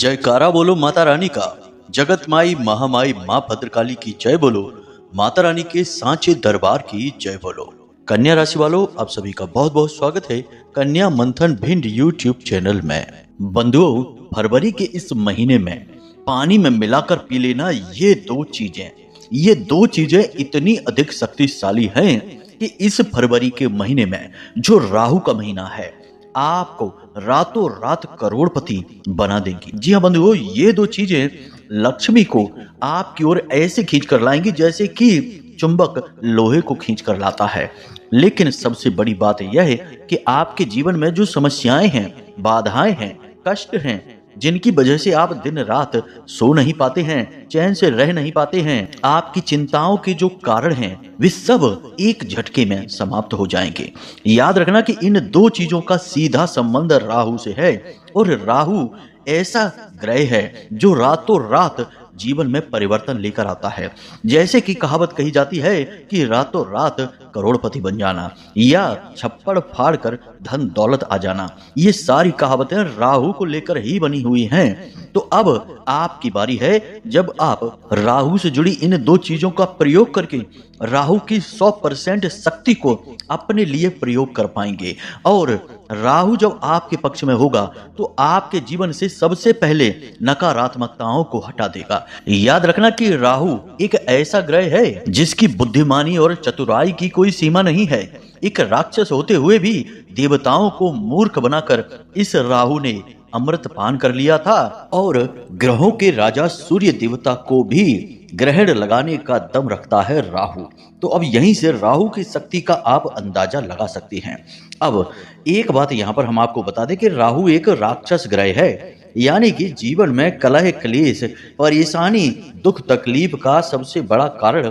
जयकारा बोलो माता रानी का। जगत माई महामाई माँ भद्रकाली की जय बोलो। माता रानी के सांचे दरबार की जय बोलो। कन्या राशि वालों, आप सभी का बहुत बहुत स्वागत है कन्या मंथन भिंड यूट्यूब चैनल में। बंधुओं, फरवरी के इस महीने में पानी में मिलाकर पी लेना ये दो चीजें इतनी अधिक शक्तिशाली हैं कि इस फरवरी के महीने में जो राहु का महीना है आपको रातों रात करोड़पति बना देंगी। जी हाँ बंधुओं, ये दो चीजें लक्ष्मी को आपकी ओर ऐसे खींच कर लाएंगी जैसे कि चुंबक लोहे को खींच कर लाता है। लेकिन सबसे बड़ी बात यह है कि आपके जीवन में जो समस्याएं हैं, बाधाएं हैं, कष्ट हैं, जिनकी वजह से आप दिन रात सो नहीं पाते हैं, चैन से रह नहीं पाते हैं, आपकी चिंताओं के जो कारण हैं वे सब एक झटके में समाप्त हो जाएंगे। याद रखना कि इन दो चीजों का सीधा संबंध राहु से है और राहु ऐसा ग्रह है जो रातों रात जीवन में परिवर्तन लेकर आता है। जैसे कि कहावत कही जाती है कि रातों रात करोड़पति बन जाना या छप्पड़ फाड़ कर धन दौलत आ जाना, ये सारी कहावतें राहु को लेकर ही बनी हुई हैं। तो अब आपकी बारी है जब आप राहु से जुड़ी इन दो चीजों का प्रयोग करके राहु की 100% शक्ति को अपने लिए प्रयोग कर पाएंगे। और राहु जब आपके पक्ष में होगा तो आपके जीवन से सबसे पहले नकारात्मकताओं को हटा देगा। याद रखना कि राहु एक ऐसा ग्रह है जिसकी बुद्धिमानी और चतुराई की कोई सीमा नहीं है। एक राक्षस होते हुए भी देवताओं को मूर्ख बनाकर इस राहु ने अमृत पान कर लिया था और ग्रहों के राजा सूर्य देवता को भी ग्रहण लगाने का दम रखता है राहु। तो अब यहीं से राहु की शक्ति का आप अंदाजा लगा सकते हैं। अब एक बात यहाँ पर हम आपको बता दें कि राहु एक राक्षस ग्रह है, यानी कि जीवन में कलह, क्लेश, परेशानी, दुख, तकलीफ का सबसे बड़ा कारण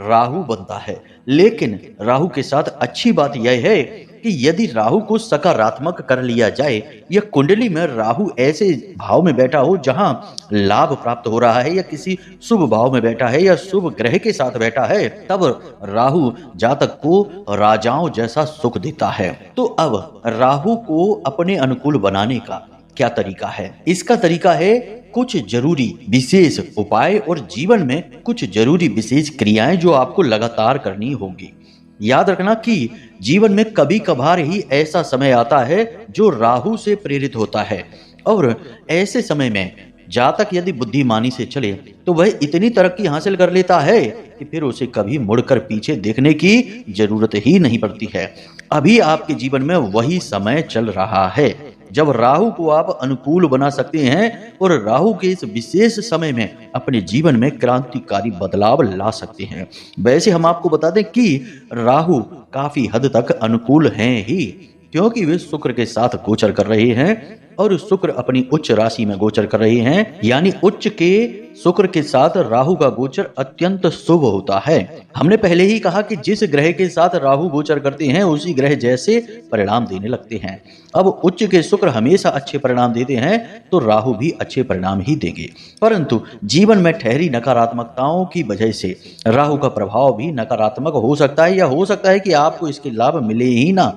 राहु बनता है। लेकिन राहु के साथ अच्छी बात यह है कि यदि राहु को सकारात्मक कर लिया जाए या कुंडली में राहु ऐसे भाव में बैठा हो जहां लाभ प्राप्त हो रहा है या किसी शुभ भाव में बैठा है या शुभ ग्रह के साथ बैठा है, तब राहु जातक को राजाओं जैसा सुख देता है। तो अब राहु को अपने अनुकूल बनाने का क्या तरीका है? इसका तरीका है कुछ जरूरी विशेष उपाय और जीवन में कुछ जरूरी विशेष क्रियाएं जो आपको लगातार करनी होगी। याद रखना कि जीवन में कभी कभार ही ऐसा समय आता है जो राहु से प्रेरित होता है और ऐसे समय में जातक यदि बुद्धिमानी से चले तो वह इतनी तरक्की हासिल कर लेता है कि फिर उसे कभी मुड़कर पीछे देखने की जरूरत ही नहीं पड़ती है। अभी आपके जीवन में वही समय चल रहा है जब राहु को आप अनुकूल बना सकते हैं और राहु के इस विशेष समय में अपने जीवन में क्रांतिकारी बदलाव ला सकते हैं। वैसे हम आपको बता दें कि राहु काफी हद तक अनुकूल हैं ही, क्योंकि वे शुक्र के साथ गोचर कर रहे हैं और शुक्र अपनी उच्च राशि में गोचर कर रहे हैं, यानी उच्च के शुक्र के साथ राहु का गोचर अत्यंत शुभ होता है। हमने पहले ही कहा कि जिस ग्रह के साथ राहु गोचर करते हैं उसी ग्रह जैसे परिणाम देने लगते हैं। अब उच्च के शुक्र हमेशा अच्छे परिणाम देते हैं तो राहु भी अच्छे परिणाम ही देंगे, परंतु जीवन में ठहरी नकारात्मकताओं की वजह से राहु का प्रभाव भी नकारात्मक हो सकता है या हो सकता है कि आपको इसके लाभ मिले ही ना।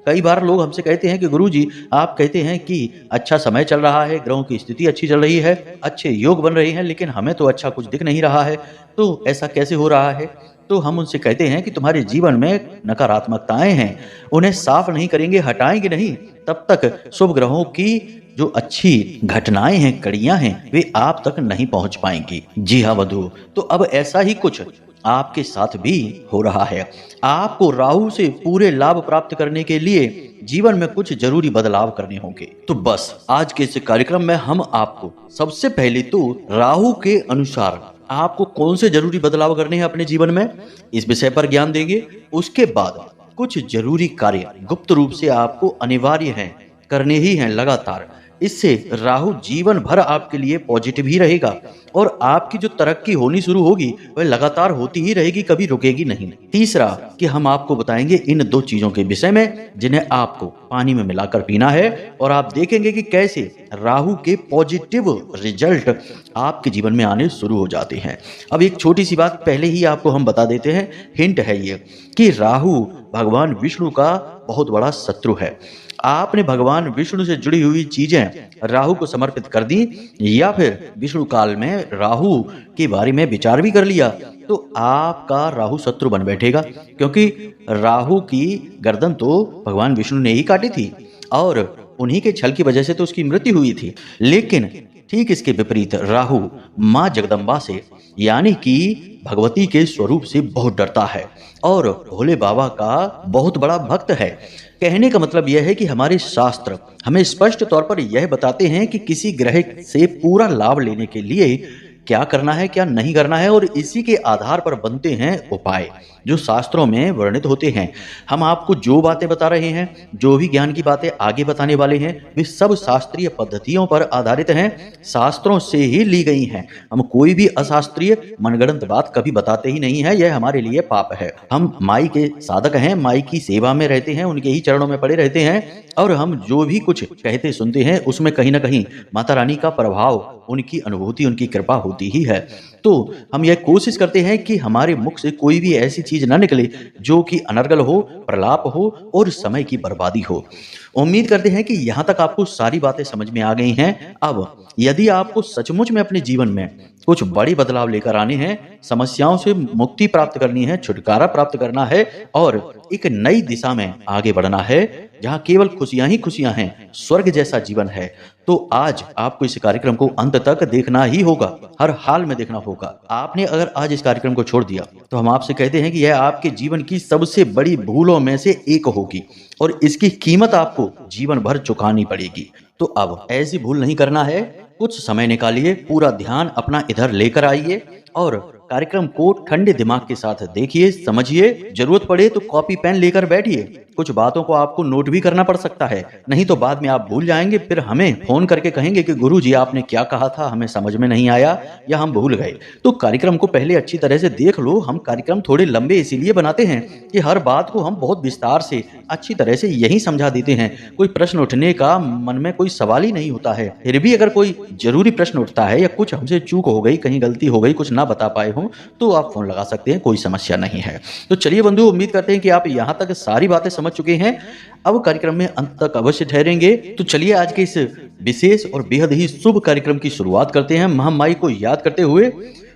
कई बार लोग हमसे कहते हैं कि गुरुजी, आप कहते हैं कि अच्छा समय चल रहा है, ग्रहों की स्थिति अच्छी चल रही है, अच्छे योग बन रहे हैं, लेकिन हमें तो अच्छा कुछ दिख नहीं रहा है, तो ऐसा कैसे हो रहा है? तो हम उनसे कहते हैं कि तुम्हारे जीवन में नकारात्मकताएं हैं, उन्हें साफ नहीं करेंगे, हटाएंगे नहीं, तब तक शुभ ग्रहों की जो अच्छी घटनाएं हैं, कड़ियां हैं, वे आप तक नहीं पहुंच पाएंगी। जी हाँ बंधु, तो अब ऐसा ही कुछ आपके साथ भी हो रहा है। आपको राहु से पूरे लाभ प्राप्त करने के लिए जीवन में कुछ जरूरी बदलाव करने होंगे। तो बस आज के इस कार्यक्रम में हम आपको सबसे पहले तो राहु के अनुसार आपको कौन से जरूरी बदलाव करने हैं अपने जीवन में, इस विषय पर ज्ञान देंगे। उसके बाद कुछ जरूरी कार्य गुप्त रूप से आपको अनिवार्य हैं, करने ही हैं लगातार। इससे राहु जीवन भर आपके लिए पॉजिटिव ही रहेगा और आपकी जो तरक्की होनी शुरू होगी वह लगातार होती ही रहेगी, कभी रुकेगी नहीं। तीसरा कि हम आपको बताएंगे इन दो चीजों के विषय में जिन्हें आपको पानी में मिलाकर पीना है और आप देखेंगे कि कैसे राहु के पॉजिटिव रिजल्ट आपके जीवन में आने शुरू हो जाते हैं। अब एक छोटी सी बात पहले ही आपको हम बता देते हैं, हिंट है ये कि राहु भगवान विष्णु का बहुत बड़ा शत्रु है। आपने भगवान विष्णु से जुड़ी हुई चीजें राहु को समर्पित कर दी या फिर विष्णु काल में राहु के बारे में विचार भी कर लिया तो आपका राहु शत्रु बन बैठेगा, क्योंकि राहु की गर्दन तो भगवान विष्णु ने ही काटी थी और उन्हीं के छल की वजह से तो उसकी मृत्यु हुई थी। लेकिन ठीक इसके विपरीत राहु माँ जगदम्बा से यानी कि भगवती के स्वरूप से बहुत डरता है और भोले बाबा का बहुत बड़ा भक्त है। कहने का मतलब यह है कि हमारे शास्त्र हमें स्पष्ट तौर पर यह बताते हैं कि किसी ग्रह से पूरा लाभ लेने के लिए क्या करना है क्या नहीं करना है, और इसी के आधार पर बनते हैं उपाय जो शास्त्रों में वर्णित होते हैं। हम आपको जो बातें बता रहे हैं, जो भी ज्ञान की बातें आगे बताने वाले हैं, वे सब शास्त्रीय पद्धतियों पर आधारित हैं, शास्त्रों से ही ली गई हैं। हम कोई भी अशास्त्रीय मनगढ़ंत बात कभी बताते ही नहीं है, यह हमारे लिए पाप है। हम माई के साधक हैं, माई की सेवा में रहते हैं, उनके ही चरणों में पड़े रहते हैं और हम जो भी कुछ कहते सुनते हैं उसमें कहीं ना कहीं माता रानी का प्रभाव, उनकी अनुभूति, उनकी कृपा होती ही है। तो हम यह कोशिश करते हैं कि हमारे मुख से कोई भी ऐसी चीज न निकले जो कि अनर्गल हो, प्रलाप हो और समय की बर्बादी हो। उम्मीद करते हैं कि यहाँ तक आपको सारी बातें समझ में आ गई हैं। अब यदि आपको सचमुच में अपने जीवन में कुछ बड़ी बदलाव लेकर आने हैं, समस्याओं से मुक्ति प्राप्त करनी है, छुटकारा प्राप्त करना है और एक नई दिशा में आगे बढ़ना है जहां केवल खुशियां ही खुशियां हैं, स्वर्ग जैसा जीवन है, तो आज आपको इस कार्यक्रम को अंत तक देखना ही होगा, हर हाल में देखना होगा। आपने अगर आज इस कार्यक्रम को छोड़ दिया तो हम आपसे कहते हैं कि यह आपके जीवन की सबसे बड़ी भूलों में से एक होगी और इसकी कीमत आपको जीवन भर चुकानी पड़ेगी। तो अब ऐसी भूल नहीं करना है, कुछ समय निकालिए, पूरा ध्यान अपना इधर लेकर आइए और कार्यक्रम को ठंडे दिमाग के साथ देखिए, समझिए। जरूरत पड़े तो कॉपी पेन लेकर बैठिए। कुछ बातों को आपको नोट भी करना पड़ सकता है, नहीं तो बाद में आप भूल जाएंगे, फिर हमें फोन करके कहेंगे कि गुरुजी आपने क्या कहा था, हमें समझ में नहीं आया या हम भूल गए। तो कार्यक्रम को पहले अच्छी तरह से देख लो। हम कार्यक्रम थोड़े लंबे इसीलिए बनाते हैं कि हर बात को हम बहुत विस्तार से अच्छी तरह से यही समझा देते हैं। कोई प्रश्न उठने का मन में कोई सवाल ही नहीं होता है, फिर भी अगर कोई जरूरी प्रश्न उठता है या कुछ हमसे चूक हो गई, कहीं गलती हो गई, कुछ ना बता पाए हो, तो आप फोन लगा सकते हैं, कोई समस्या नहीं है। तो चलिए बंधु, उम्मीद करते हैं कि आप यहाँ तक सारी बातें समझ चुके हैं, अब कार्यक्रम में अंत तक अवश्य ठहरेंगे। तो चलिए आज के इस विशेष और बेहद ही शुभ कार्यक्रम की शुरुआत करते हैं। महामाई को याद करते हुए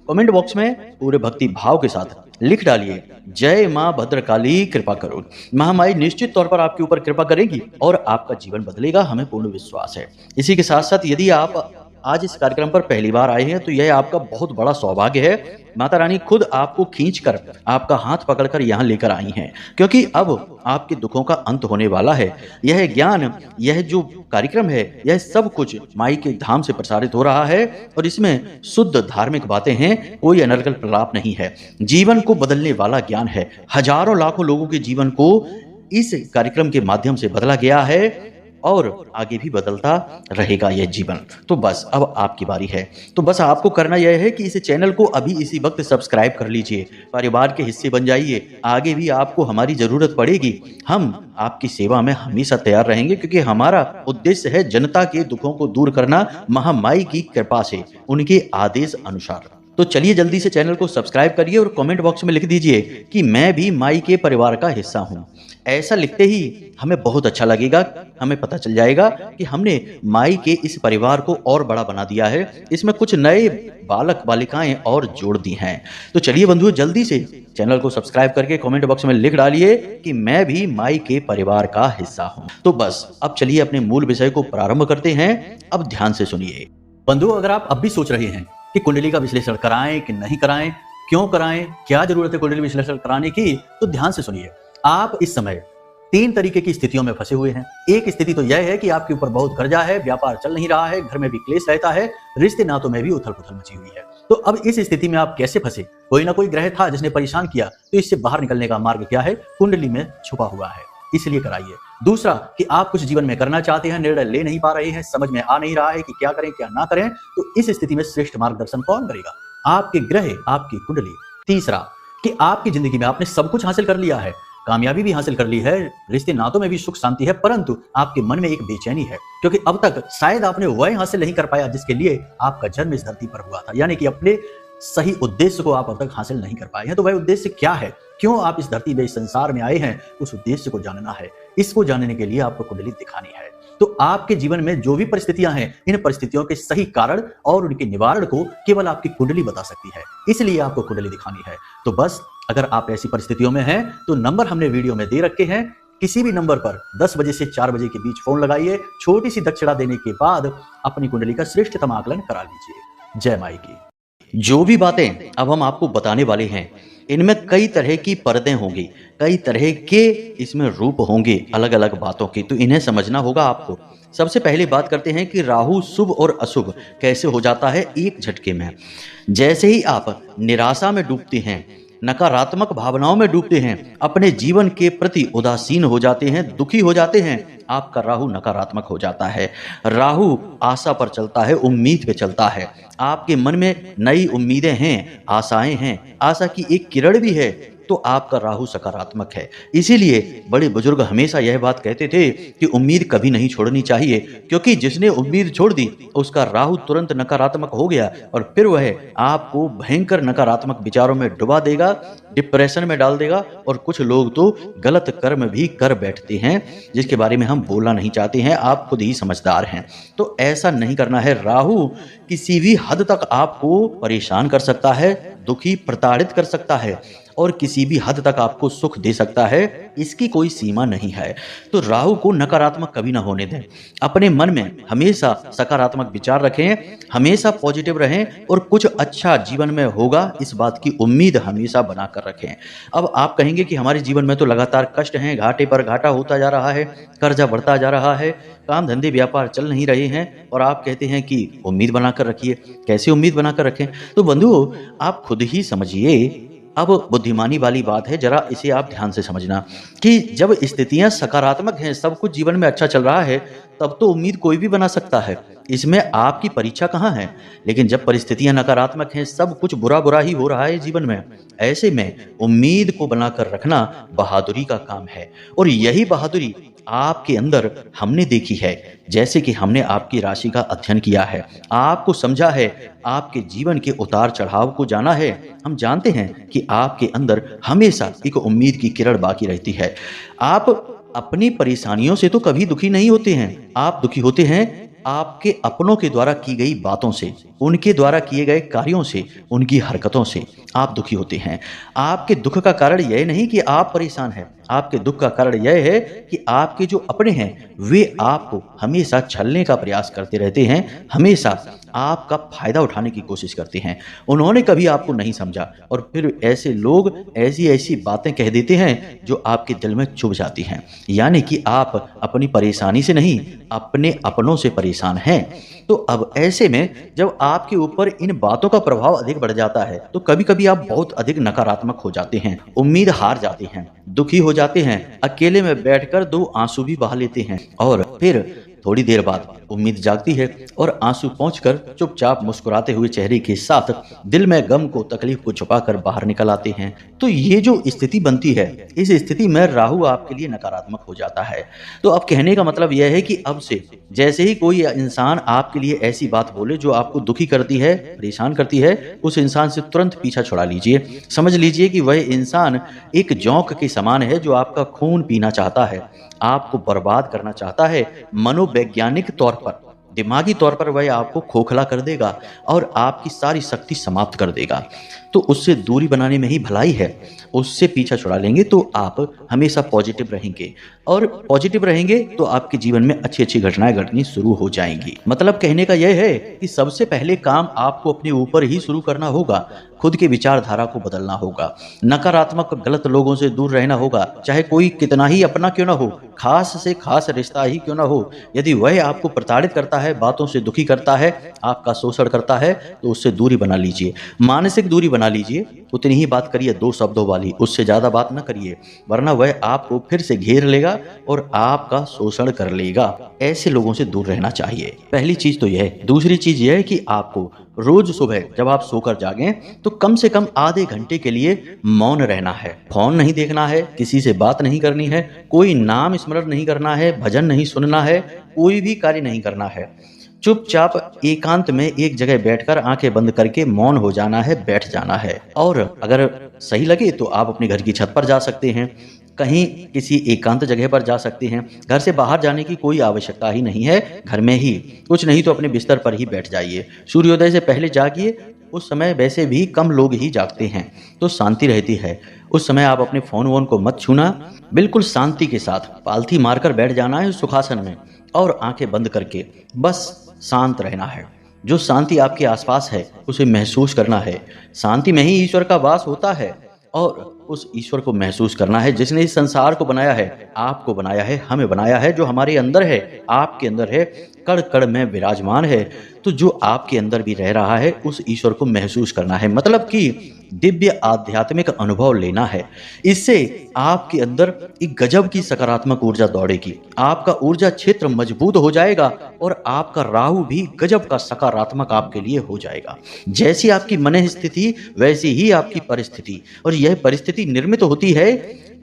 कमेंट बॉक्स में पूरे भक्ति भाव के साथ लिख डालिए, जय मां भद्रकाली कृपा करो। महामाई निश्चित तौर पर आपके ऊपर कृपा करेगी और आपका जीवन बदलेगा, हमें पूर्ण विश्वास है। इसी के साथ साथ यदि आप आज इस कार्यक्रम पर पहली बार आए हैं तो यह आपका बहुत बड़ा सौभाग्य है। माता रानी खुद आपको खींचकर, आपका हाथ पकड़कर यहाँ लेकर आई हैं, क्योंकि अब आपके दुखों का अंत होने वाला है। यह ज्ञान, यह जो कार्यक्रम है, यह सब कुछ माई के धाम से प्रसारित हो रहा है और इसमें शुद्ध धार्मिक बातें हैं, कोई अनर्गल प्रलाप नहीं है। जीवन को बदलने वाला ज्ञान है। हजारों लाखों लोगों के जीवन को इस कार्यक्रम के माध्यम से बदला गया है और आगे भी बदलता रहेगा यह जीवन। तो बस अब आपकी बारी है। तो बस आपको करना यह है कि इस चैनल को अभी इसी वक्त सब्सक्राइब कर लीजिए, परिवार के हिस्से बन जाइए। आगे भी आपको हमारी जरूरत पड़ेगी, हम आपकी सेवा में हमेशा तैयार रहेंगे, क्योंकि हमारा उद्देश्य है जनता के दुखों को दूर करना, महामाई की कृपा से, उनके आदेश अनुसार। तो चलिए जल्दी से चैनल को सब्सक्राइब करिए और कमेंट बॉक्स में लिख दीजिए कि मैं भी माई के परिवार का हिस्सा हूं। ऐसा लिखते ही हमें बहुत अच्छा लगेगा, हमें पता चल जाएगा कि हमने माई के इस परिवार को और बड़ा बना दिया है, इसमें कुछ नए बालक बालिकाएं और जोड़ दी हैं। तो चलिए बंधुओं, जल्दी से चैनल को सब्सक्राइब करके कमेंट बॉक्स में लिख डालिए कि मैं भी माई के परिवार का हिस्सा हूं। तो बस अब चलिए अपने मूल विषय को प्रारंभ करते हैं। अब ध्यान से सुनिए बंधुओं, अगर आप अब भी सोच रहे हैं कि कुंडली का विश्लेषण कराएं कि नहीं कराएं, क्यों कराएं, क्या जरूरत है कुंडली विश्लेषण कराने की, तो ध्यान से सुनिए। आप इस समय 3 तरीके की स्थितियों में फंसे हुए हैं। एक स्थिति तो यह है कि आपके ऊपर बहुत कर्जा है, व्यापार चल नहीं रहा है, घर में भी क्लेश रहता है, रिश्ते नातों में भी उथल पुथल मची हुई है। तो अब इस स्थिति में आप कैसे फंसे? कोई ना कोई ग्रह था जिसने परेशान किया, तो इससे बाहर निकलने का मार्ग क्या है? कुंडली में छुपा हुआ है, इसलिए कराइए। दूसरा कि आप कुछ जीवन में करना चाहते हैं, निर्णय ले नहीं पा रहे हैं, समझ में आ नहीं रहा है कि क्या करें क्या ना करें, तो इस स्थिति में श्रेष्ठ मार्गदर्शन कौन करेगा? आपके ग्रह, आपकी कुंडली। तीसरा कि आपकी जिंदगी में आपने सब कुछ हासिल कर लिया है, कामयाबी भी हासिल कर ली है, रिश्ते नातों में भी सुख शांति है, परंतु आपके मन में एक बेचैनी है, क्योंकि अब तक शायद आपने वह हासिल नहीं कर पाया जिसके लिए आपका जन्म इस धरती पर हुआ था। यानी कि अपने सही उद्देश्य को आप अब तक हासिल नहीं कर पाए हैं। तो वह उद्देश्य क्या है, क्यों आप इस धरती पे इस संसार में आए हैं, उस उद्देश्य को जानना है। इसको जानने के लिए आपको कुंडली दिखानी है। तो आपके जीवन में जो भी परिस्थितियां हैं, इन परिस्थितियों के सही कारण और उनके निवारण को केवल आपकी कुंडली बता सकती है, इसलिए आपको कुंडली दिखानी है। तो बस अगर आप ऐसी परिस्थितियों में हैं तो नंबर हमने वीडियो में दे रखे हैं, किसी भी नंबर पर 10 बजे से 4 बजे के बीच फोन लगाइए। छोटी सी दक्षिणा देने के बाद अपनी कुंडली का श्रेष्ठतम आकलन करा लीजिए। जय माई की। जो भी बातें अब हम आपको बताने वाले हैं, इनमें कई तरह की परतें होंगी, कई तरह के इसमें रूप होंगे अलग अलग बातों के, तो इन्हें समझना होगा आपको। सबसे पहले बात करते हैं कि राहु शुभ और अशुभ कैसे हो जाता है एक झटके में। जैसे ही आप निराशा में डूबते हैं, नकारात्मक भावनाओं में डूबते हैं, अपने जीवन के प्रति उदासीन हो जाते हैं, दुखी हो जाते हैं, आपका राहु नकारात्मक हो जाता है। राहु आशा पर चलता है, उम्मीद पे चलता है। आपके मन में नई उम्मीदें हैं, आशाएं हैं, आशा की एक किरण भी है, तो आपका राहु सकारात्मक है। इसीलिए बड़े बुजुर्ग हमेशा यह बात कहते थे कि उम्मीद कभी नहीं छोड़नी चाहिए, क्योंकि जिसने उम्मीद छोड़ दी उसका राहु तुरंत नकारात्मक हो गया और फिर वह आपको भयंकर नकारात्मक विचारों में डुबा देगा, डिप्रेशन में डाल देगा। और कुछ लोग तो गलत कर्म भी कर बैठते हैं, जिसके बारे में हम बोलना नहीं चाहते हैं, आप खुद ही समझदार हैं। तो ऐसा नहीं करना है। राहु किसी भी हद तक आपको परेशान कर सकता है, दुखी, प्रताड़ित कर सकता है और किसी भी हद तक आपको सुख दे सकता है, इसकी कोई सीमा नहीं है। तो राहु को नकारात्मक कभी ना होने दें। अपने मन में हमेशा सकारात्मक विचार रखें, हमेशा पॉजिटिव रहें और कुछ अच्छा जीवन में होगा, इस बात की उम्मीद हमेशा बनाकर रखें। अब आप कहेंगे कि हमारे जीवन में तो लगातार कष्ट हैं, घाटे पर घाटा होता जा रहा है, कर्जा बढ़ता जा रहा है, काम धंधे व्यापार चल नहीं रहे हैं, और आप कहते हैं कि उम्मीद बनाकर रखिए। कैसे उम्मीद बनाकर रखें? तो बंधुओं, आप खुद ही समझिए। अब बुद्धिमानी वाली बात है, जरा इसे आप ध्यान से समझना कि जब स्थितियां सकारात्मक हैं, सब कुछ जीवन में अच्छा चल रहा है, तब तो उम्मीद कोई भी बना सकता है, इसमें आपकी परीक्षा कहाँ है। लेकिन जब परिस्थितियां नकारात्मक हैं, सब कुछ बुरा बुरा ही हो रहा है जीवन में, ऐसे में उम्मीद को बनाकर रखना बहादुरी का काम है। और यही बहादुरी आपके अंदर हमने देखी है। जैसे कि हमने आपकी राशि का अध्ययन किया है, आपको समझा है, आपके जीवन के उतार चढ़ाव को जाना है। हम जानते हैं कि आपके अंदर हमेशा एक उम्मीद की किरण बाकी रहती है। आप अपनी परेशानियों से तो कभी दुखी नहीं होते हैं, आप दुखी होते हैं आपके अपनों के द्वारा की गई बातों से, उनके द्वारा किए गए कार्यों से, उनकी हरकतों से आप दुखी होते हैं। आपके दुख का कारण यह नहीं कि आप परेशान हैं, आपके दुख का कारण यह है कि आपके जो अपने हैं वे आपको हमेशा छलने का प्रयास करते रहते हैं, हमेशा आपका फायदा उठाने की कोशिश करते हैं। उन्होंने कभी आपको नहीं समझा और फिर ऐसे लोग ऐसी ऐसी बातें कह देते हैं जो आपके दिल में चुभ जाती हैं। यानी कि आप अपनी परेशानी से नहीं, अपने अपनों से परेशान हैं। तो अब ऐसे में जब आपके ऊपर इन बातों का प्रभाव अधिक बढ़ जाता है, तो कभी कभी आप बहुत अधिक नकारात्मक हो जाते हैं, उम्मीद हार जाते हैं, दुखी हो जाते हैं, अकेले में बैठकर 2 आंसू भी बहा लेते हैं और फिर थोड़ी देर बाद उम्मीद जागती है और आंसू पहुंचकर चुपचाप मुस्कुराते हुए चेहरे के साथ दिल में गम को, तकलीफ को छुपाकर बाहर निकल आते हैं। तो ये जो स्थिति बनती है, इस स्थिति में राहु आपके लिए नकारात्मक हो जाता है। तो अब कहने का मतलब यह है कि अब से जैसे ही कोई इंसान आपके लिए ऐसी बात बोले जो आपको दुखी करती है, परेशान करती है, उस इंसान से तुरंत पीछा छुड़ा लीजिए। समझ लीजिए कि वह इंसान एक जोंक के समान है जो आपका खून पीना चाहता है, आपको बर्बाद करना चाहता है। मनोवैज्ञानिक तौर पर, दिमागी तौर पर वह आपको खोखला कर देगा और आपकी सारी शक्ति समाप्त कर देगा। तो उससे दूरी बनाने में ही भलाई है। उससे पीछा छुड़ा लेंगे तो आप हमेशा पॉजिटिव रहेंगे और पॉजिटिव रहेंगे तो आपके जीवन में अच्छी अच्छी घटनाएं घटनी शुरू हो जाएंगी। मतलब कहने का यह है कि सबसे पहले काम आपको अपने ऊपर ही शुरू करना होगा, खुद की विचारधारा को बदलना होगा, नकारात्मक गलत लोगों से दूर रहना होगा, चाहे कोई कितना ही अपना क्यों ना हो, खास से खास रिश्ता ही क्यों ना हो। यदि वह आपको प्रताड़ित करता है, बातों से दुखी करता है, आपका शोषण करता है, तो उससे दूरी बना लीजिए, मानसिक दूरी बना लीजिए। उतनी ही बात करिए 2 शब्दों वाली, उससे ज्यादा बात ना करिए, वरना वह आपको फिर से घेर लेगा और आपका शोषण कर लेगा। ऐसे लोगों से दूर रहना चाहिए, पहली चीज तो यह है। दूसरी चीज यह है कि आपको रोज सुबह जब आप सोकर जागें तो कम से कम आधे घंटे के लिए मौन रहना है। फोन नहीं देखना है, किसी से बात नहीं करनी है, कोई नाम स्मरण नहीं करना है, भजन नहीं सुनना है, कोई भी कार्य नहीं करना है। चुपचाप एकांत में एक जगह बैठकर आंखें बंद करके मौन हो जाना है, बैठ जाना है। और अगर सही लगे तो आप अपने घर की छत पर जा सकते हैं, कहीं किसी एकांत जगह पर जा सकते हैं। घर से बाहर जाने की कोई आवश्यकता ही नहीं है, घर में ही, कुछ नहीं तो अपने बिस्तर पर ही बैठ जाइए। सूर्योदय से पहले जागिए, उस समय वैसे भी कम लोग ही जागते हैं तो शांति रहती है। उस समय आप अपने फोन वोन को मत छूना, बिल्कुल शांति के साथ पालथी मारकर बैठ जाना है सुखासन में और आंखें बंद करके बस शांत रहना है। जो शांति आपके आसपास है उसे महसूस करना है। शांति में ही ईश्वर का वास होता है और उस ईश्वर को महसूस करना है जिसने इस संसार को बनाया है, आपको बनाया है, हमें बनाया है, जो हमारे अंदर है, आपके अंदर है, कण कण में विराजमान है। तो जो आपके अंदर भी रह रहा है उस ईश्वर को महसूस करना है, मतलब कि दिव्य आध्यात्मिक अनुभव लेना है। इससे आपके अंदर एक गजब की सकारात्मक ऊर्जा दौड़ेगी, आपका ऊर्जा क्षेत्र मजबूत हो जाएगा और आपका राहु भी गजब का सकारात्मक आपके लिए हो जाएगा। जैसी आपकी मन स्थिति वैसी ही आपकी परिस्थिति, और यह परिस्थिति निर्मित होती है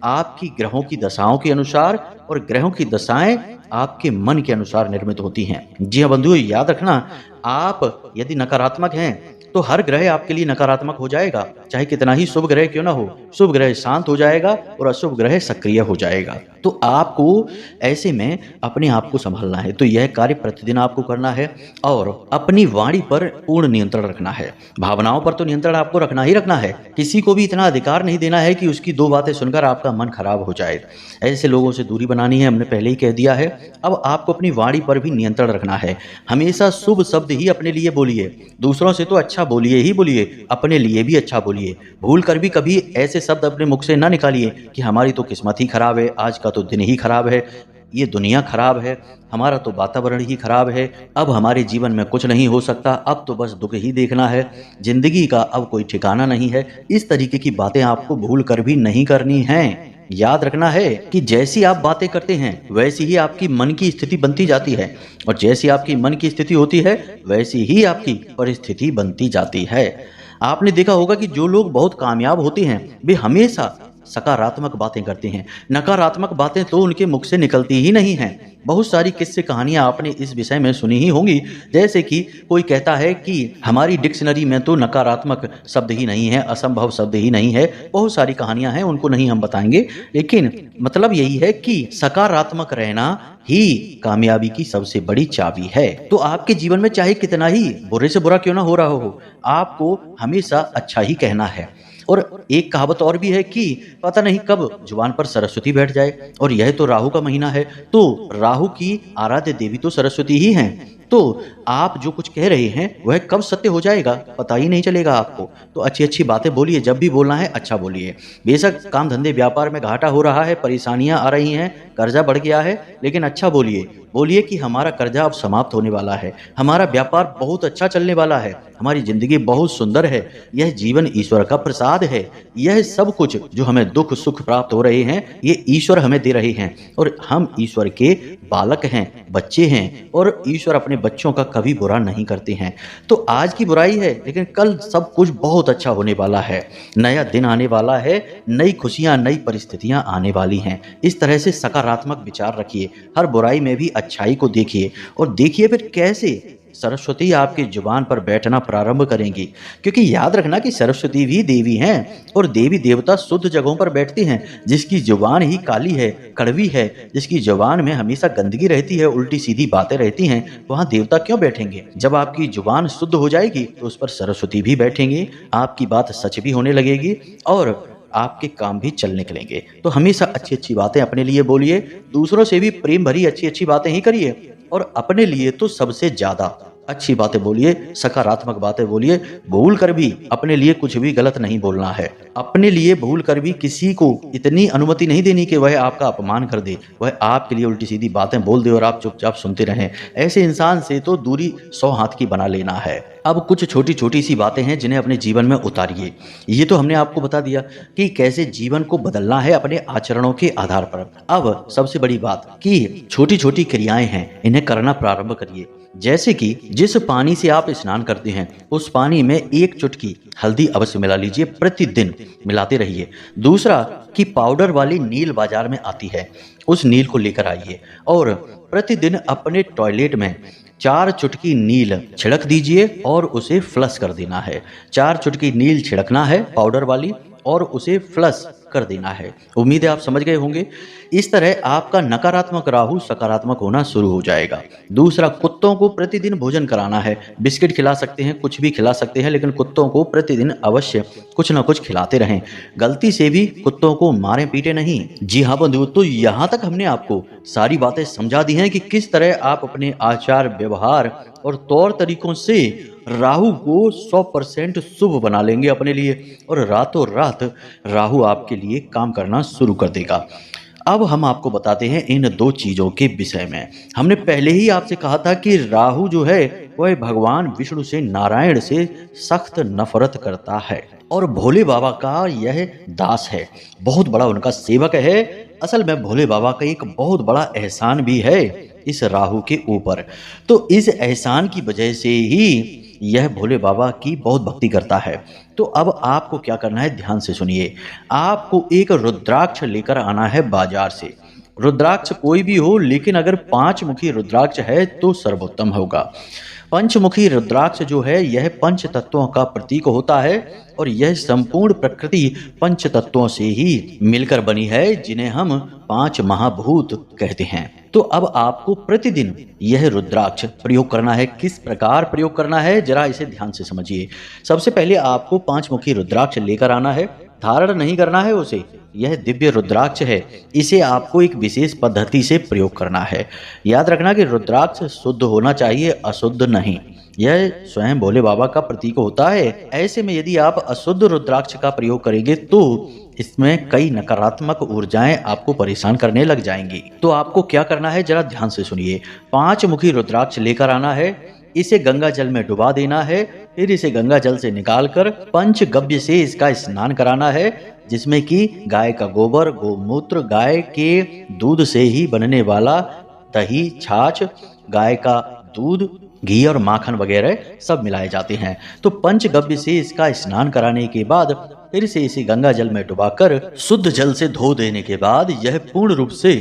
आपकी ग्रहों की दशाओं के अनुसार, और ग्रहों की दशाएं आपके मन के अनुसार निर्मित होती हैं। जी हाँ बंधुओं, याद रखना, आप यदि नकारात्मक हैं तो हर ग्रह आपके लिए नकारात्मक हो जाएगा, चाहे कितना ही शुभ ग्रह क्यों ना हो। शुभ ग्रह शांत हो जाएगा और अशुभ ग्रह सक्रिय हो जाएगा। तो आपको ऐसे में अपने आप को संभालना है। तो यह कार्य प्रतिदिन आपको करना है और अपनी वाणी पर पूर्ण नियंत्रण रखना है। भावनाओं पर तो नियंत्रण आपको रखना ही रखना है, किसी को भी इतना अधिकार नहीं देना है कि उसकी दो बातें सुनकर आपका मन खराब हो जाए। ऐसे लोगों से दूरी बनानी है, हमने पहले ही कह दिया है। अब आपको अपनी वाणी पर भी नियंत्रण रखना है। हमेशा शुभ शब्द ही अपने लिए बोलिए, दूसरों से तो अच्छा बोलिए ही बोलिए, अपने लिए भी अच्छा बोलिए। भूल कर भी कभी ऐसे शब्द अपने मुख से ना निकालिए कि हमारी तो किस्मत ही खराब है, आज का तो दिन ही खराब है, ये दुनिया खराब है, हमारा तो वातावरण ही खराब है, अब हमारे जीवन में कुछ नहीं हो सकता, अब तो बस दुख ही देखना है, जिंदगी का अब कोई ठिकाना नहीं है। इस तरीके की बातें आपको भूल कर भी नहीं करनी हैं। याद रखना है कि जैसी आप बातें करते हैं वैसी ही आपकी मन की स्थिति बनती जाती है, और जैसी आपकी मन की स्थिति होती है वैसी ही आपकी परिस्थिति बनती जाती है। आपने देखा होगा कि जो लोग बहुत कामयाब होते हैं वे हमेशा सकारात्मक बातें करते हैं, नकारात्मक बातें तो उनके मुख से निकलती ही नहीं हैं। बहुत सारी किस्से कहानियां आपने इस विषय में सुनी ही होंगी, जैसे कि कोई कहता है कि हमारी डिक्शनरी में तो नकारात्मक शब्द ही नहीं है, असंभव शब्द ही नहीं है। बहुत सारी कहानियां हैं, उनको नहीं हम बताएंगे, लेकिन मतलब यही है कि सकारात्मक रहना ही कामयाबी की सबसे बड़ी चाबी है। तो आपके जीवन में चाहे कितना ही बुरे से बुरा क्यों ना हो रहा हो, आपको हमेशा अच्छा ही कहना है। और एक कहावत और भी है कि पता नहीं कब जुबान पर सरस्वती बैठ जाए, और यह तो राहु का महीना है, तो राहु की आराध्य देवी तो सरस्वती ही हैं। तो आप जो कुछ कह रहे हैं वह कब सत्य हो जाएगा पता ही नहीं चलेगा आपको। तो अच्छी अच्छी बातें बोलिए, जब भी बोलना है अच्छा बोलिए। बेशक काम धंधे व्यापार में घाटा हो रहा है, परेशानियां आ रही हैं, कर्जा बढ़ गया है, लेकिन अच्छा बोलिए। बोलिए कि हमारा कर्जा अब समाप्त होने वाला है, हमारा व्यापार बहुत अच्छा चलने वाला है, हमारी जिंदगी बहुत सुंदर है, यह जीवन ईश्वर का प्रसाद है, यह सब कुछ जो हमें दुख सुख प्राप्त हो रहे हैं ये ईश्वर हमें दे रहे हैं, और हम ईश्वर के बालक हैं, बच्चे हैं, और ईश्वर अपने बच्चों का कभी बुरा नहीं करते हैं। तो आज की बुराई है लेकिन कल सब कुछ बहुत अच्छा होने वाला है, नया दिन आने वाला है, नई खुशियां नई परिस्थितियां आने वाली हैं। इस तरह से सकारात्मक विचार रखिए, हर बुराई में भी अच्छाई को देखिए, और देखिए फिर कैसे सरस्वती आपकी जुबान पर बैठना प्रारंभ करेंगी। क्योंकि याद रखना कि सरस्वती भी देवी हैं, और देवी देवता शुद्ध जगहों पर बैठती हैं। जिसकी जुबान ही काली है, कड़वी है, जिसकी जुबान में हमेशा गंदगी रहती है, उल्टी सीधी बातें रहती हैं, वहां देवता क्यों बैठेंगे। जब आपकी जुबान शुद्ध हो जाएगी तो उस पर सरस्वती भी बैठेंगी, आपकी बात सच भी होने लगेगी और आपके काम भी चल निकलेंगे। तो हमेशा अच्छी अच्छी बातें अपने लिए बोलिए, दूसरों से भी प्रेम भरी अच्छी अच्छी बातें ही करिए, और अपने लिए तो सबसे ज्यादा अच्छी बातें बोलिए, सकारात्मक बातें बोलिए। भूल कर भी अपने लिए कुछ भी गलत नहीं बोलना है, अपने लिए भूल कर भी किसी को इतनी अनुमति नहीं देनी कि वह आपका अपमान कर दे, वह आपके लिए उल्टी सीधी बातें बोल दे और आप चुपचाप सुनते रहें। ऐसे इंसान से तो दूरी 100 हाथ की बना लेना है। अब कुछ छोटी छोटी सी बातें हैं जिन्हें अपने जीवन में उतारिए। ये तो हमने आपको बता दिया कि कैसे जीवन को बदलना है अपने आचरणों के आधार पर। अब सबसे बड़ी बात कि छोटी छोटी क्रियाएं हैं, इन्हें करना प्रारंभ करिए। जैसे कि जिस पानी से आप स्नान करते हैं उस पानी में 1 चुटकी हल्दी अवश्य मिला लीजिए, प्रतिदिन मिलाते रहिए। दूसरा कि पाउडर वाली नील बाजार में आती है, उस नील को लेकर आइए और प्रतिदिन अपने टॉयलेट में 4 चुटकी नील छिड़क दीजिए और उसे फ्लश कर देना है। 4 चुटकी नील छिड़कना है पाउडर वाली और उसे फ्लश कर देना है। उम्मीद है आप समझ गए होंगे। इस तरह आपका नकारात्मक राहु सकारात्मक होना शुरू हो जाएगा। दूसरा, कुत्तों को प्रतिदिन भोजन कराना है। बिस्किट खिला सकते हैं, कुछ भी खिला सकते हैं, लेकिन कुत्तों को प्रतिदिन अवश्य कुछ ना कुछ खिलाते रहें। गलती से भी कुत्तों को मारें पीटे नहीं। जी हाँ बंधुओं, तो यहाँ तक हमने आपको सारी बातें समझा दी हैं कि किस तरह आप अपने आचार व्यवहार और तौर तरीकों से राहु को 100% शुभ बना लेंगे अपने लिए और रातों रात राहु आपके लिए काम करना शुरू कर देगा। अब हम आपको बताते हैं इन 2 चीजों के विषय में। हमने पहले ही आपसे कहा था कि राहु जो है वह भगवान विष्णु से, नारायण से सख्त नफरत करता है और भोले बाबा का यह दास है, बहुत बड़ा उनका सेवक है। असल में भोले बाबा का एक बहुत बड़ा एहसान भी है इस राहु के ऊपर। तो इस एहसान की वजह से ही यह भोले बाबा की बहुत भक्ति करता है। तो अब आपको क्या करना है, ध्यान से सुनिए। आपको एक रुद्राक्ष लेकर आना है बाजार से। रुद्राक्ष कोई भी हो, लेकिन अगर 5 मुखी रुद्राक्ष है तो सर्वोत्तम होगा। पंचमुखी रुद्राक्ष जो है यह पंच तत्वों का प्रतीक होता है और यह संपूर्ण प्रकृति पंच तत्वों से ही मिलकर बनी है, जिन्हें हम 5 महाभूत कहते हैं। तो अब आपको प्रतिदिन यह रुद्राक्ष प्रयोग करना है। किस प्रकार प्रयोग करना है, जरा इसे ध्यान से समझिए। सबसे पहले आपको 5 मुखी रुद्राक्ष लेकर आना है। धारण नहीं करना है उसे, यह दिव्य रुद्राक्ष है। इसे आपको एक विशेष पद्धति से प्रयोग करना है। याद रखना कि रुद्राक्ष शुद्ध होना चाहिए, अशुद्ध नहीं। यह स्वयं भोले बाबा का प्रतीक होता है। ऐसे में यदि आप अशुद्ध रुद्राक्ष का प्रयोग करेंगे तो इसमें कई नकारात्मक ऊर्जाएं आपको परेशान करने लग जाएंगी। तो आपको क्या करना है, जरा ध्यान से सुनिए। 5 मुखी रुद्राक्ष लेकर आना है, इसे गंगा जल में डुबा देना है, फिर इसे गंगा जल से निकालकर पंचगव्य से इसका स्नान कराना है, जिसमें कि गाय का गोबर, गोमूत्र, गाय के दूध से ही बनने वाला दही, छाछ, गाय का दूध, घी और माखन वगैरह सब मिलाए जाते हैं। तो पंचगव्य से इसका स्नान कराने के बाद फिर से इसे गंगा जल में डुबाकर शुद्ध जल से धो देने के बाद यह पूर्ण रूप से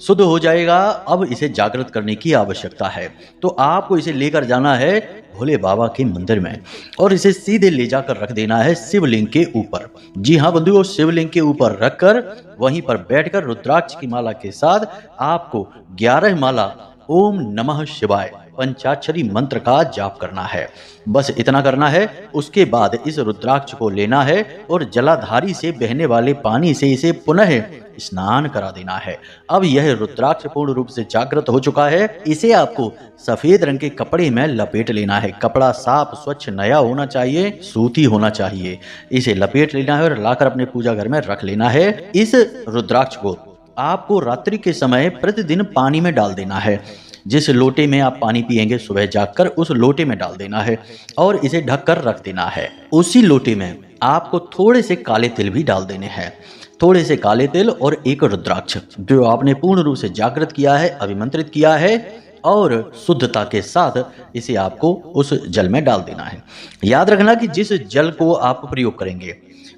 शुद्ध हो जाएगा। अब इसे जागृत करने की आवश्यकता है। तो आपको इसे लेकर जाना है भोले बाबा के मंदिर में और इसे सीधे ले जाकर रख देना है शिवलिंग के ऊपर। जी हाँ बंधुओं, शिवलिंग के ऊपर रखकर वहीं पर बैठकर रुद्राक्ष की माला के साथ आपको 11 माला ओम नमः शिवाय पंचाक्षरी मंत्र का जाप करना है। बस इतना करना है। उसके बाद इस रुद्राक्ष को लेना है और जलाधारी से बहने वाले पानी से इसे पुनः स्नान करा देना है। अब यह रुद्राक्ष पूर्ण रूप से जागृत हो चुका है। इसे आपको सफेद रंग के कपड़े में लपेट लेना है। कपड़ा साफ, स्वच्छ, नया होना चाहिए, सूती होना चाहिए। इसे लपेट लेना है और लाकर अपने पूजा घर में रख लेना है। इस रुद्राक्ष को आपको रात्रि के समय प्रतिदिन पानी में डाल देना है। जिस लोटे में आप पानी पिएंगे सुबह जागकर, उस लोटे में डाल देना है और इसे ढककर रख देना है। उसी लोटे में आपको थोड़े से काले तिल भी डाल देने हैं। थोड़े से काले तिल और एक रुद्राक्ष जो आपने पूर्ण रूप से जागृत किया है, अभिमंत्रित किया है, और शुद्धता के साथ इसे आपको उस जल में डाल देना है। याद रखना कि जिस जल को आप प्रयोग करेंगे,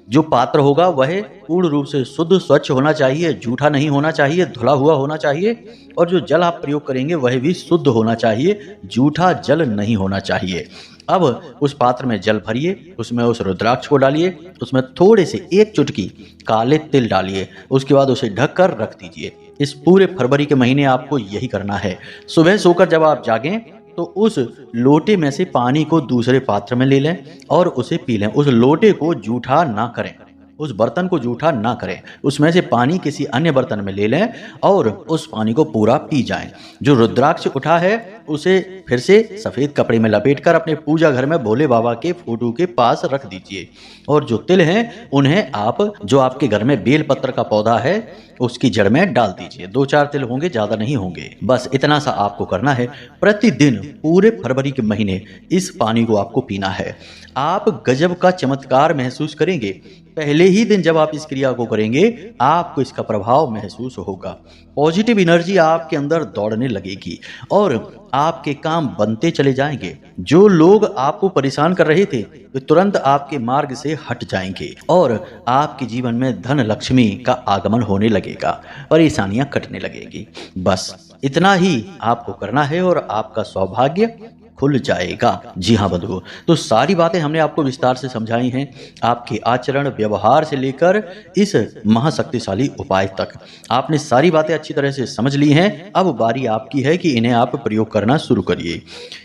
जो पात्र होगा वह पूर्ण रूप से शुद्ध, स्वच्छ होना चाहिए, जूठा नहीं होना चाहिए, धुला हुआ होना चाहिए। और जो जल आप प्रयोग करेंगे वह भी शुद्ध होना चाहिए, जूठा जल नहीं होना चाहिए। अब उस पात्र में जल भरिए, उसमें उस रुद्राक्ष को डालिए, उसमें थोड़े से 1 चुटकी काले तिल डालिए। उसके बाद उसे ढककर रख दीजिए। इस पूरे फरवरी के महीने आपको यही करना है। सुबह सोकर जब आप जागें तो उस लोटे में से पानी को दूसरे पात्र में ले लें और उसे पी लें। उस लोटे को जूठा ना करें, उस बर्तन को जूठा ना करें। उसमें से पानी किसी अन्य बर्तन में ले लें और उस पानी को पूरा पी जाएं। जो रुद्राक्ष उठा है उसे फिर से सफेद कपड़े में लपेटकर अपने पूजा घर में भोले बाबा के फोटो के पास रख दीजिए। और जो तिल हैं उन्हें आप, जो आपके घर में बेल पत्र का पौधा है, उसकी जड़ में डाल दीजिए। 2-4 तिल होंगे, ज्यादा नहीं होंगे। बस इतना सा आपको करना है। प्रतिदिन पूरे फरवरी के महीने इस पानी को आपको पीना है। आप गजब का चमत्कार महसूस करेंगे। पहले ही दिन जब आप इस क्रिया को करेंगे आपको इसका प्रभाव महसूस होगा। पॉजिटिव एनर्जी आपके अंदर दौड़ने लगेगी और आपके काम बनते चले जाएंगे। जो लोग आपको परेशान कर रहे थे वे तुरंत आपके मार्ग से हट जाएंगे और आपके जीवन में धन लक्ष्मी का आगमन होने लगेगा, परेशानियां कटने लगेगी। बस इतना ही आपको करना है और आपका सौभाग्य खुल जाएगा। जी हाँ बंधुओं, तो सारी बातें हमने आपको विस्तार से समझाई हैं, आपके आचरण व्यवहार से लेकर इस महाशक्तिशाली उपाय तक आपने सारी बातें अच्छी तरह से समझ ली हैं। अब बारी आपकी है कि इन्हें आप प्रयोग करना शुरू करिए।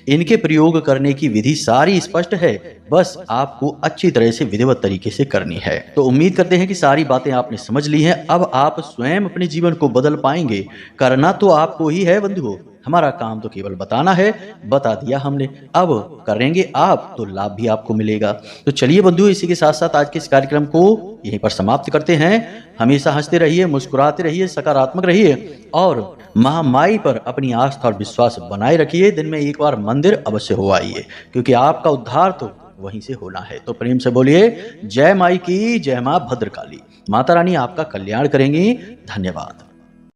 इनके प्रयोग करने की विधि सारी स्पष्ट है, बस आपको अच्छी तरह से विधिवत तरीके से करनी है। तो उम्मीद करते हैं कि सारी बातें आपने समझ ली हैं। अब आप स्वयं अपने जीवन को बदल पाएंगे। करना तो आपको ही है बंधुओं, हमारा काम तो केवल बताना है, बता दिया हमने, अब करेंगे आप तो लाभ भी आपको मिलेगा। तो चलिए बंधुओं, इसी के साथ साथ आज के इस कार्यक्रम को यहीं पर समाप्त करते हैं। हमेशा हंसते रहिए, मुस्कुराते रहिए, सकारात्मक रहिए और महामाई पर अपनी आस्था और विश्वास बनाए रखिए। दिन में एक बार मंदिर अवश्य हो आइए, क्योंकि आपका उद्धार तो वहीं से होना है। तो प्रेम से बोलिए जय माई की जय, मां भद्रकाली। माता रानी आपका कल्याण करेंगी। धन्यवाद।